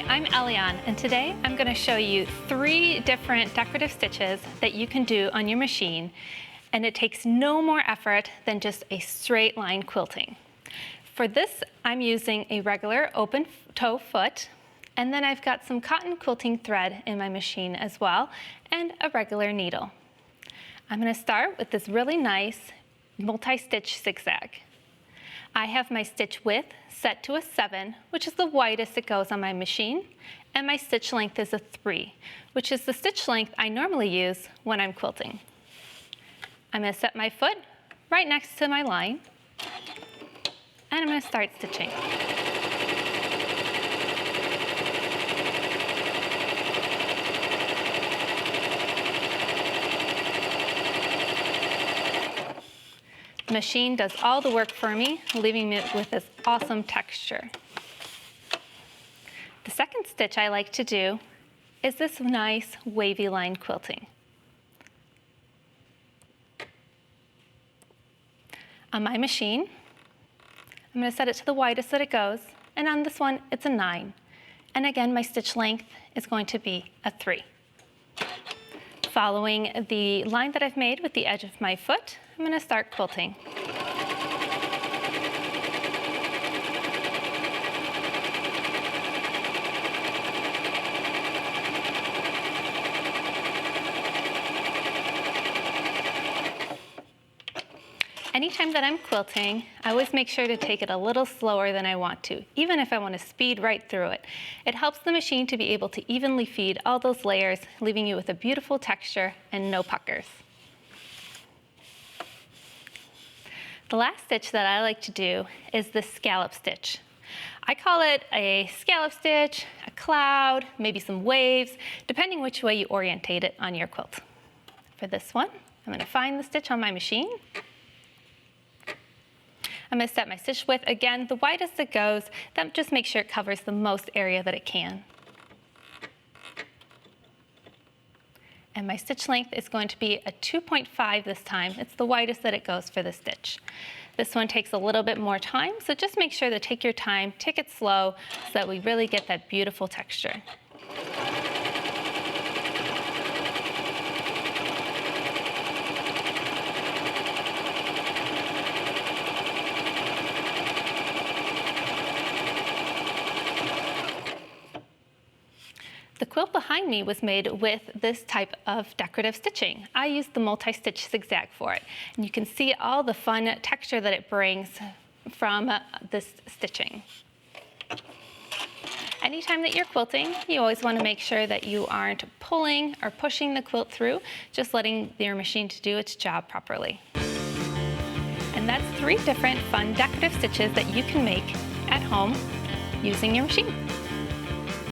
I'm Eliane, and today I'm going to show you 3 different decorative stitches that you can do on your machine, and it takes no more effort than just a straight line quilting. For this, I'm using a regular open toe foot, and then I've got some cotton quilting thread in my machine as well, and a regular needle. I'm going to start with this really nice multi-stitch zigzag. I have my stitch width set to a 7, which is the widest it goes on my machine, and my stitch length is a 3, which is the stitch length I normally use when I'm quilting. I'm going to set my foot right next to my line, and I'm going to start stitching. The machine does all the work for me, leaving me with this awesome texture. The second stitch I like to do is this nice wavy line quilting. On my machine, I'm going to set it to the widest that it goes, and on this one, it's a 9. And again, my stitch length is going to be a 3. Following the line that I've made with the edge of my foot, I'm going to start quilting. Anytime that I'm quilting, I always make sure to take it a little slower than I want to, even if I want to speed right through it. It helps the machine to be able to evenly feed all those layers, leaving you with a beautiful texture and no puckers. The last stitch that I like to do is the scallop stitch. I call it a scallop stitch, a cloud, maybe some waves, depending which way you orientate it on your quilt. For this one, I'm going to find the stitch on my machine. I'm going to set my stitch width again, the widest it goes. That just makes sure it covers the most area that it can. And my stitch length is going to be a 2.5 this time. It's the widest that it goes for the stitch. This one takes a little bit more time, so just make sure to take your time, take it slow, so that we really get that beautiful texture. The quilt behind me was made with this type of decorative stitching. I used the multi-stitch zigzag for it. And you can see all the fun texture that it brings from this stitching. Anytime that you're quilting, you always want to make sure that you aren't pulling or pushing the quilt through, just letting your machine to do its job properly. And that's 3 different fun decorative stitches that you can make at home using your machine.